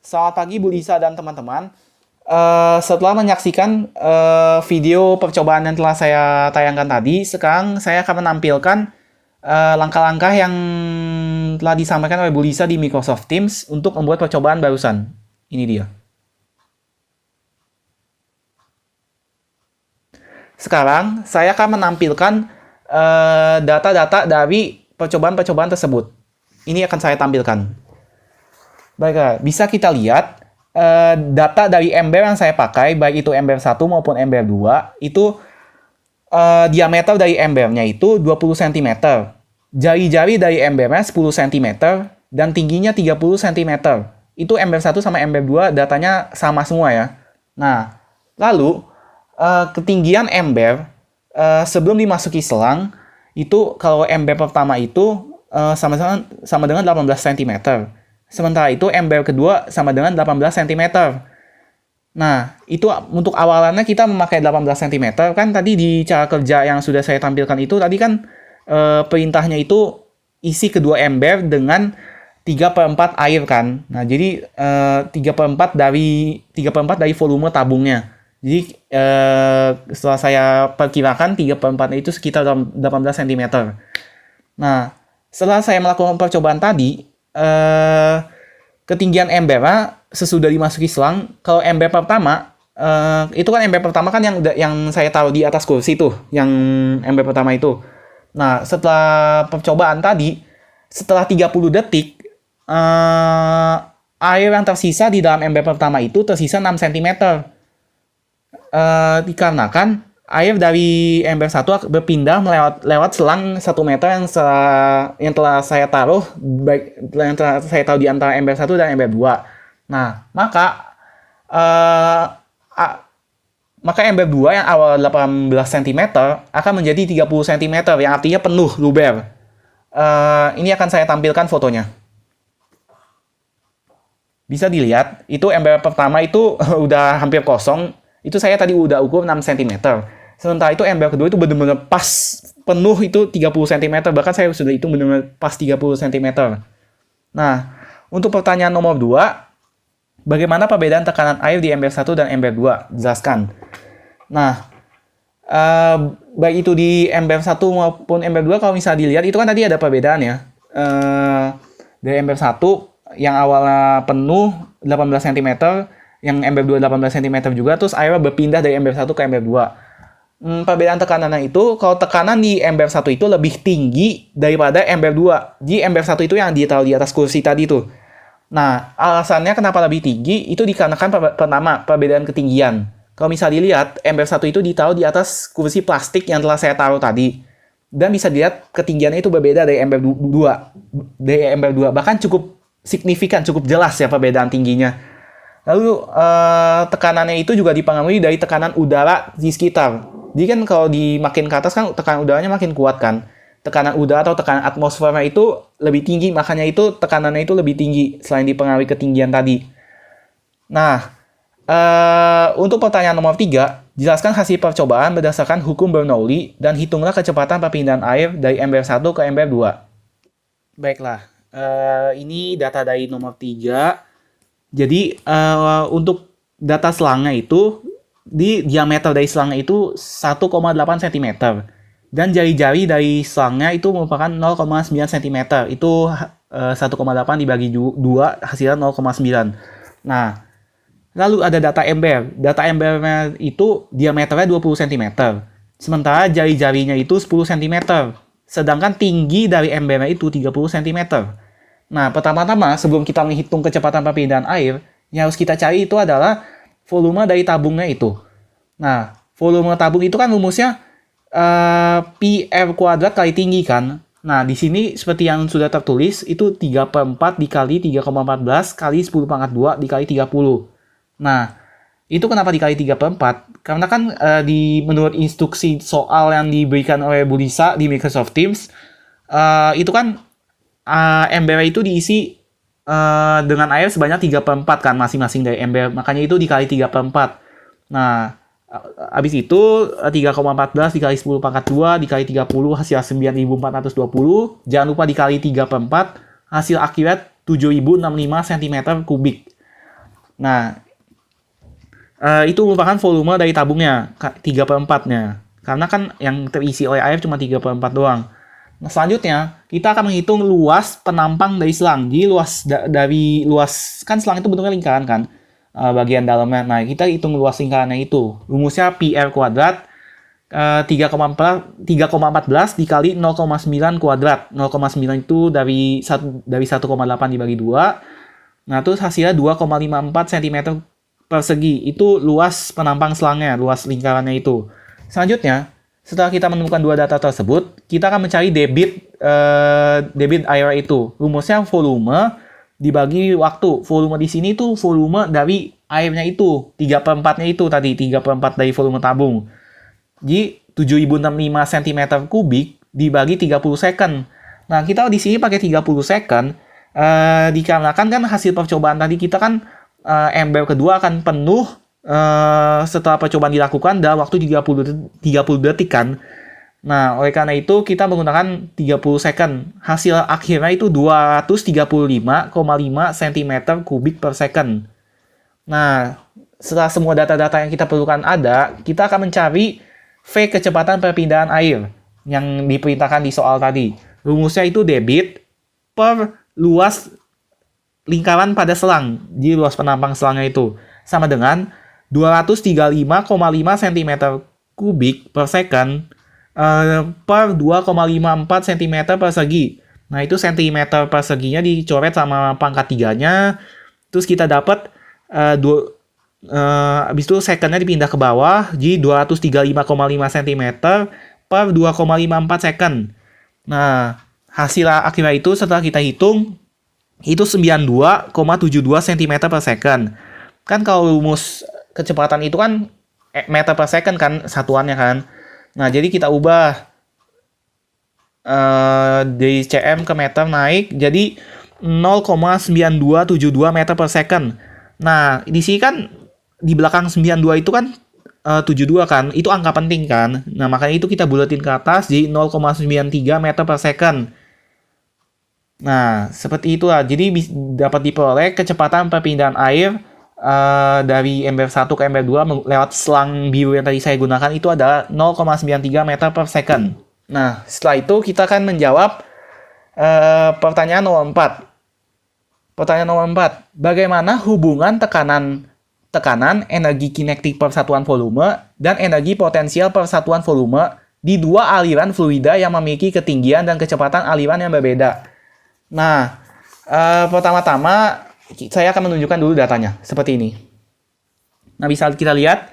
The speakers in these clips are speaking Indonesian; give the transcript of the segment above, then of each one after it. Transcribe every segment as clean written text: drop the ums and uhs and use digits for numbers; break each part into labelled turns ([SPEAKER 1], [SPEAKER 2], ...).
[SPEAKER 1] Selamat pagi Bu Lisa dan teman-teman. Setelah menyaksikan video percobaan yang telah saya tayangkan tadi, sekarang saya akan menampilkan langkah-langkah yang telah disampaikan oleh Bu Lisa di Microsoft Teams untuk membuat percobaan barusan. Ini dia. Sekarang saya akan menampilkan data-data dari percobaan-percobaan tersebut. Ini akan saya tampilkan. Baiklah, bisa kita lihat data dari ember yang saya pakai, baik itu ember 1 maupun ember 2, itu diameter dari embernya itu 20 cm. Jari-jari dari embernya 10 cm dan tingginya 30 cm. Itu ember 1 sama ember 2 datanya sama semua ya. Nah, lalu ketinggian ember sebelum dimasuki selang itu kalau ember pertama itu sama dengan 18 cm. Sementara itu ember kedua sama dengan 18 cm. Nah, itu untuk awalannya kita memakai 18 cm. Kan tadi di cara kerja yang sudah saya tampilkan itu, tadi kan perintahnya itu isi kedua ember dengan 3/4 air kan. Nah, jadi 3/4 dari volume tabungnya. Jadi setelah saya perkirakan 3/4 itu sekitar 18 cm. Nah, setelah saya melakukan percobaan tadi, ketinggian embernya sesudah dimasuki selang, kalau ember pertama itu kan ember pertama kan yang saya taruh di atas kursi tuh, yang ember pertama itu. Nah, setelah percobaan tadi, setelah 30 detik air yang tersisa di dalam ember pertama itu tersisa 6 cm. Dikarenakan air dari ember 1 berpindah lewat selang 1 meter yang telah saya taruh, yang telah saya taruh di antara ember 1 dan ember 2. Nah, maka ember 2 yang awal 18 cm akan menjadi 30 cm, yang artinya penuh luber. Ini akan saya tampilkan fotonya. Bisa dilihat, itu ember pertama itu udah hampir kosong. Itu saya tadi udah ukur 6 cm. Sementara itu ember kedua itu benar-benar pas penuh, itu 30 cm. Bahkan saya sudah itu benar-benar pas 30 cm. Nah, untuk pertanyaan nomor 2, bagaimana perbedaan tekanan air di ember 1 dan ember 2? Jelaskan. Nah, baik itu di ember 1 maupun ember 2, kalau misalnya dilihat, itu kan tadi ada perbedaan ya. Dari ember 1 yang awalnya penuh 18 cm, yang ember 2 18 cm juga, terus airnya berpindah dari ember 1 ke ember 2. Perbedaan tekanannya itu, kalau tekanan di ember 1 itu lebih tinggi daripada ember 2. Jadi ember 1 itu yang ditaruh di atas kursi tadi tuh. Nah, alasannya kenapa lebih tinggi, itu dikarenakan pertama, perbedaan ketinggian. Kalau misalnya dilihat, ember 1 itu ditaruh di atas kursi plastik yang telah saya taruh tadi. Dan bisa dilihat ketinggiannya itu berbeda dari ember 2. Bahkan cukup signifikan, cukup jelas ya perbedaan tingginya. Lalu tekanannya itu juga dipengaruhi dari tekanan udara di sekitar. Jadi kan kalau makin ke atas kan tekanan udaranya makin kuat kan. Tekanan udara atau tekanan atmosfernya itu lebih tinggi, makanya itu tekanannya itu lebih tinggi selain dipengaruhi ketinggian tadi. Nah, untuk pertanyaan nomor 3, jelaskan hasil percobaan berdasarkan hukum Bernoulli dan hitunglah kecepatan perpindahan air dari ember 1 ke ember 2. Baiklah, ini data dari nomor 3. Jadi untuk data selangnya itu, di diameter dari selangnya itu 1,8 cm. Dan jari-jari dari selangnya itu merupakan 0,9 cm. Itu 1,8 dibagi 2 hasilnya 0,9. Nah, lalu ada data ember. Data embernya itu diameternya 20 cm. Sementara jari-jarinya itu 10 cm. Sedangkan tinggi dari embernya itu 30 cm. Nah, pertama-tama sebelum kita menghitung kecepatan perpindahan air, yang harus kita cari itu adalah volume dari tabungnya itu. Nah, volume tabung itu kan rumusnya PR kuadrat kali tinggi kan. Nah, di sini seperti yang sudah tertulis, itu 3/4 dikali 3,14 kali 10 pangkat 2 dikali 30. Nah, itu kenapa dikali 3/4? Karena kan menurut instruksi soal yang diberikan oleh Bu Lisa di Microsoft Teams, itu kan ember itu diisi dengan air sebanyak 3/4 kan masing-masing dari ember. Makanya itu dikali 3/4. Nah, Habis itu 3,14 dikali 10 pangkat 2 dikali 30 hasil 9.420. Jangan lupa dikali 3/4, hasil akibat 7.065 cm kubik. Nah, itu merupakan volume dari tabungnya, 3/4-nya. Karena kan yang terisi oleh air cuma 3/4 doang. Nah, selanjutnya kita akan menghitung luas penampang dari selang. Jadi luas kan selang itu bentuknya lingkaran kan, bagian dalamnya. Nah, kita hitung luas lingkarannya itu. Rumusnya PR kuadrat 3,14 dikali 0,9 kuadrat. 0,9 itu dari 1,8 dibagi 2. Nah, terus hasilnya 2,54 cm persegi. Itu luas penampang selangnya, luas lingkarannya itu. Selanjutnya, setelah kita menemukan dua data tersebut, kita akan mencari debit air itu. Rumusnya volume dibagi waktu. Volume di sini tuh volume dari airnya itu, 3/4-nya itu tadi, 3/4 dari volume tabung. Jadi 7.065 cm kubik dibagi 30 second. Nah, kita di sini pakai 30 second, dikarenakan kan hasil percobaan tadi kita kan ember kedua akan penuh setelah percobaan dilakukan dalam waktu 30 detik kan. Nah, oleh karena itu kita menggunakan 30 second. Hasil akhirnya itu 235,5 cm kubik per second. Nah, setelah semua data-data yang kita perlukan ada, kita akan mencari V kecepatan perpindahan air yang diperintahkan di soal tadi. Rumusnya itu debit per luas lingkaran pada selang. Jadi luas penampang selangnya itu sama dengan 235,5 cm kubik per second per 2,54 cm persegi. Nah, itu cm perseginya dicoret sama pangkat 3-nya. Terus kita dapat habis itu secondnya dipindah ke bawah. Jadi 235,5 cm per 2,54 second. Nah, hasil akhirnya itu setelah kita hitung itu 92,72 cm per second. Kan kalau rumus kecepatan itu kan meter per second kan satuannya kan. Nah, jadi kita ubah dari cm ke meter naik jadi 0,9272 meter per second. Nah, di sini kan di belakang 92 itu kan 72 kan, itu angka penting kan. Nah, makanya itu kita bulatin ke atas jadi 0,93 meter per second. Nah, seperti itulah. Jadi dapat diperoleh kecepatan perpindahan air dari ember 1 ke ember 2 lewat selang biru yang tadi saya gunakan itu adalah 0,93 meter per second. Nah, setelah itu kita akan menjawab pertanyaan nomor 4. Pertanyaan nomor 4. Bagaimana hubungan tekanan energi kinektik per satuan volume dan energi potensial per satuan volume di dua aliran fluida yang memiliki ketinggian dan kecepatan aliran yang berbeda? Nah, pertama-tama saya akan menunjukkan dulu datanya seperti ini. Nah, bisa kita lihat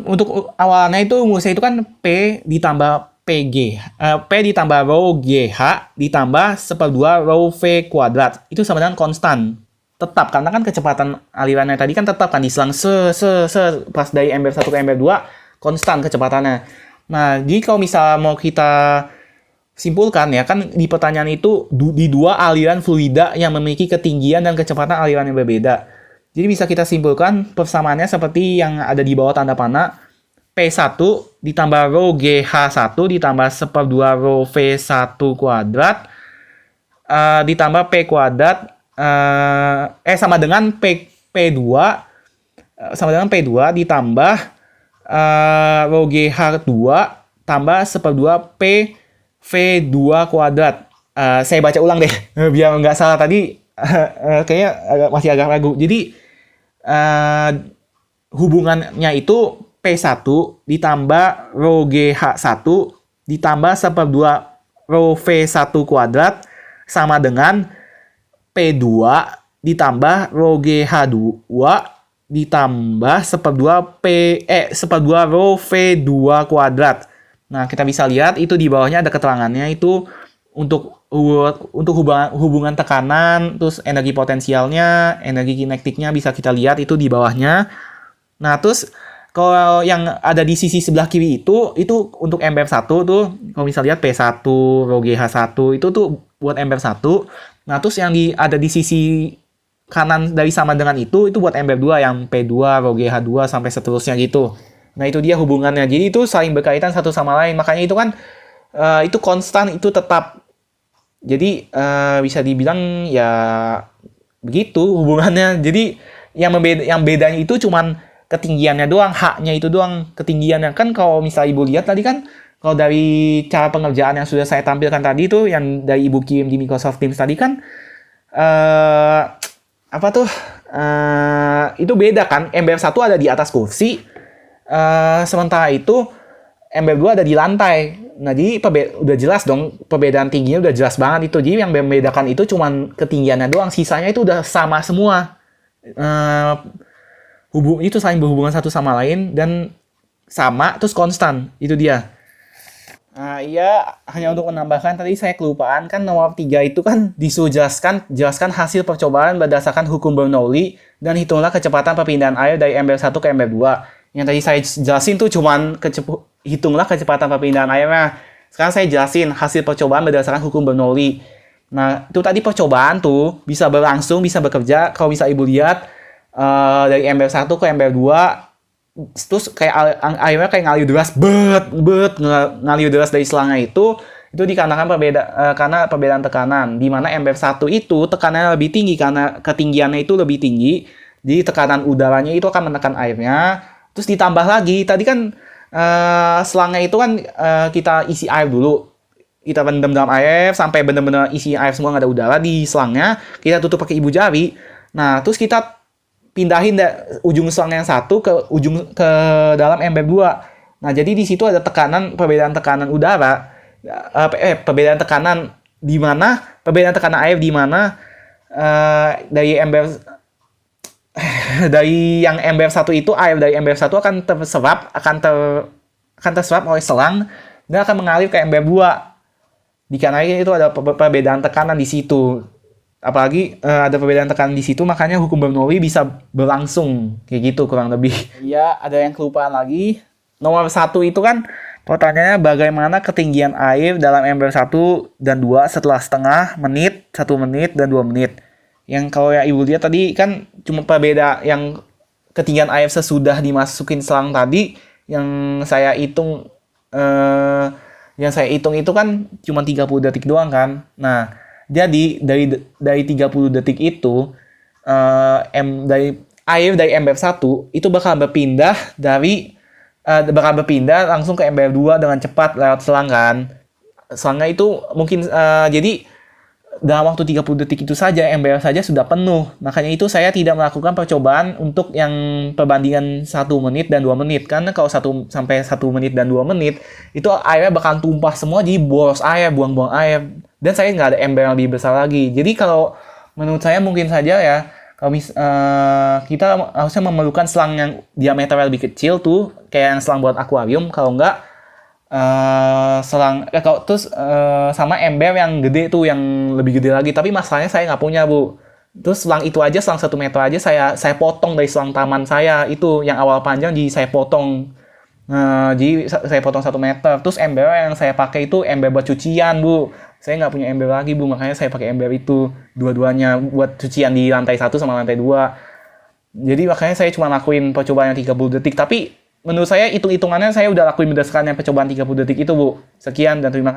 [SPEAKER 1] untuk awalnya itu rumusnya itu kan P ditambah PG, P ditambah rho GH ditambah 1/2 rho V kuadrat. Itu sama dengan konstan. Tetap, karena kan kecepatan alirannya tadi kan tetap kan di selang pas dari ember 1 ke ember 2 konstan kecepatannya. Nah, jadi kalau misalnya mau kita simpulkan ya kan di pertanyaan itu di dua aliran fluida yang memiliki ketinggian dan kecepatan aliran yang berbeda. Jadi bisa kita simpulkan persamaannya seperti yang ada di bawah tanda panah. P1 ditambah rho GH1 ditambah 1/2 rho V1 kuadrat ditambah P kuadrat sama dengan P2 sama dengan P2 ditambah rho GH2 tambah 1/2 P V2 kuadrat. Saya baca ulang deh, biar nggak salah tadi. Kayaknya masih agak ragu. Jadi, hubungannya itu P1 ditambah rho GH1 ditambah 1/2 rho V1 kuadrat sama dengan P2 ditambah rho GH2 ditambah 1/2 rho V2 kuadrat. Nah, kita bisa lihat itu di bawahnya ada keterangannya itu untuk hubungan tekanan, terus energi potensialnya, energi kinektiknya bisa kita lihat itu di bawahnya. Nah, terus kalau yang ada di sisi sebelah kiri itu untuk ember 1 tuh, kalau bisa lihat P1, rho GH1 itu tuh buat ember 1. Nah, terus yang ada di sisi kanan dari sama dengan itu buat ember 2 yang P2, rho GH2 sampai seterusnya gitu. Nah, itu dia hubungannya. Jadi itu saling berkaitan satu sama lain. Makanya itu kan itu konstan, itu tetap. Jadi bisa dibilang ya begitu hubungannya. Jadi yang bedanya itu cuman ketinggiannya doang, haknya itu doang, ketinggiannya. Kan kalau misalnya Ibu lihat tadi kan, kalau dari cara pengerjaan yang sudah saya tampilkan tadi tuh, yang dari Ibu Kim di Microsoft Teams tadi kan, apa tuh, itu beda kan, ember 1 ada di atas kursi, sementara itu ember 2 ada di lantai. Nah, jadi udah jelas dong, perbedaan tingginya udah jelas banget itu. Jadi yang membedakan itu cuman ketinggiannya doang, sisanya itu udah sama semua. Itu saling berhubungan satu sama lain dan sama terus konstan, itu dia. Iya, hanya untuk menambahkan tadi saya kelupaan kan nomor 3 itu kan disuruh jelaskan hasil percobaan berdasarkan hukum Bernoulli dan hitunglah kecepatan perpindahan air dari ember 1 ke ember 2. Yang tadi saya jelasin tuh cuman hitunglah kecepatan perpindahan airnya. Sekarang saya jelasin hasil percobaan berdasarkan hukum Bernoulli. Nah, itu tadi percobaan tuh bisa berlangsung, bisa bekerja. Kalau bisa Ibu lihat dari ember 1 ke ember 2, terus kayak airnya kayak ngalir deras, ngalir deras dari selangnya itu dikarenakan karena perbedaan tekanan, di mana ember 1 itu tekanannya lebih tinggi karena ketinggiannya itu lebih tinggi, jadi tekanan udaranya itu akan menekan airnya. Terus ditambah lagi tadi kan selangnya itu kan kita isi air dulu, kita pendam dalam air sampai benar-benar isi air semua, nggak ada udara di selangnya, kita tutup pakai ibu jari. Nah, terus kita pindahin ujung selang yang satu ke dalam ember 2. Nah, jadi di situ ada perbedaan tekanan udara, perbedaan tekanan di mana, perbedaan tekanan air di mana dari yang ember 1 itu, air dari ember 1 akan terserap oleh selang dan akan mengalir ke ember 2. Dikarenakan itu ada perbedaan tekanan di situ. Apalagi ada perbedaan tekanan di situ, makanya hukum Bernoulli bisa berlangsung kayak gitu kurang lebih. Iya, ada yang kelupaan lagi. Nomor 1 itu kan pertanyaannya bagaimana ketinggian air dalam ember 1 dan 2 setelah setengah menit, 1 menit, dan 2 menit. Yang kalau yang Ibu lihat tadi kan cuma perbeda yang ketinggian air sesudah dimasukin selang tadi, yang saya hitung itu kan cuma 30 detik doang kan. Nah, jadi dari 30 detik itu dari air dari ember 1 itu bakal berpindah langsung ke ember 2 dengan cepat lewat selang kan. Selangnya itu mungkin jadi dalam waktu 30 detik itu saja ember saja sudah penuh. Makanya itu saya tidak melakukan percobaan untuk yang perbandingan 1 menit dan 2 menit. Karena kalau 1 menit dan 2 menit itu airnya bakal tumpah semua, jadi boros air, buang-buang air. Dan saya nggak ada ember yang lebih besar lagi. Jadi kalau menurut saya mungkin saja ya, kalau kita harusnya memerlukan selang yang diameternya lebih kecil tuh, kayak yang selang buat akuarium. Kalau nggak sama ember yang gede tuh, yang lebih gede lagi. Tapi masalahnya saya nggak punya, Bu. Terus selang itu aja, selang 1 meter aja saya potong dari selang taman saya itu, yang awal panjang, jadi saya potong. Jadi saya potong 1 meter. Terus ember yang saya pakai itu ember buat cucian, Bu. Saya nggak punya ember lagi, Bu. Makanya saya pakai ember itu dua-duanya buat cucian di lantai 1 sama lantai 2. Jadi makanya saya cuma lakuin percobaan yang 30 detik. Tapi menurut saya hitung-hitungannya saya udah lakuin berdasarkan yang percobaan 30 detik itu, Bu. Sekian dan terima kasih.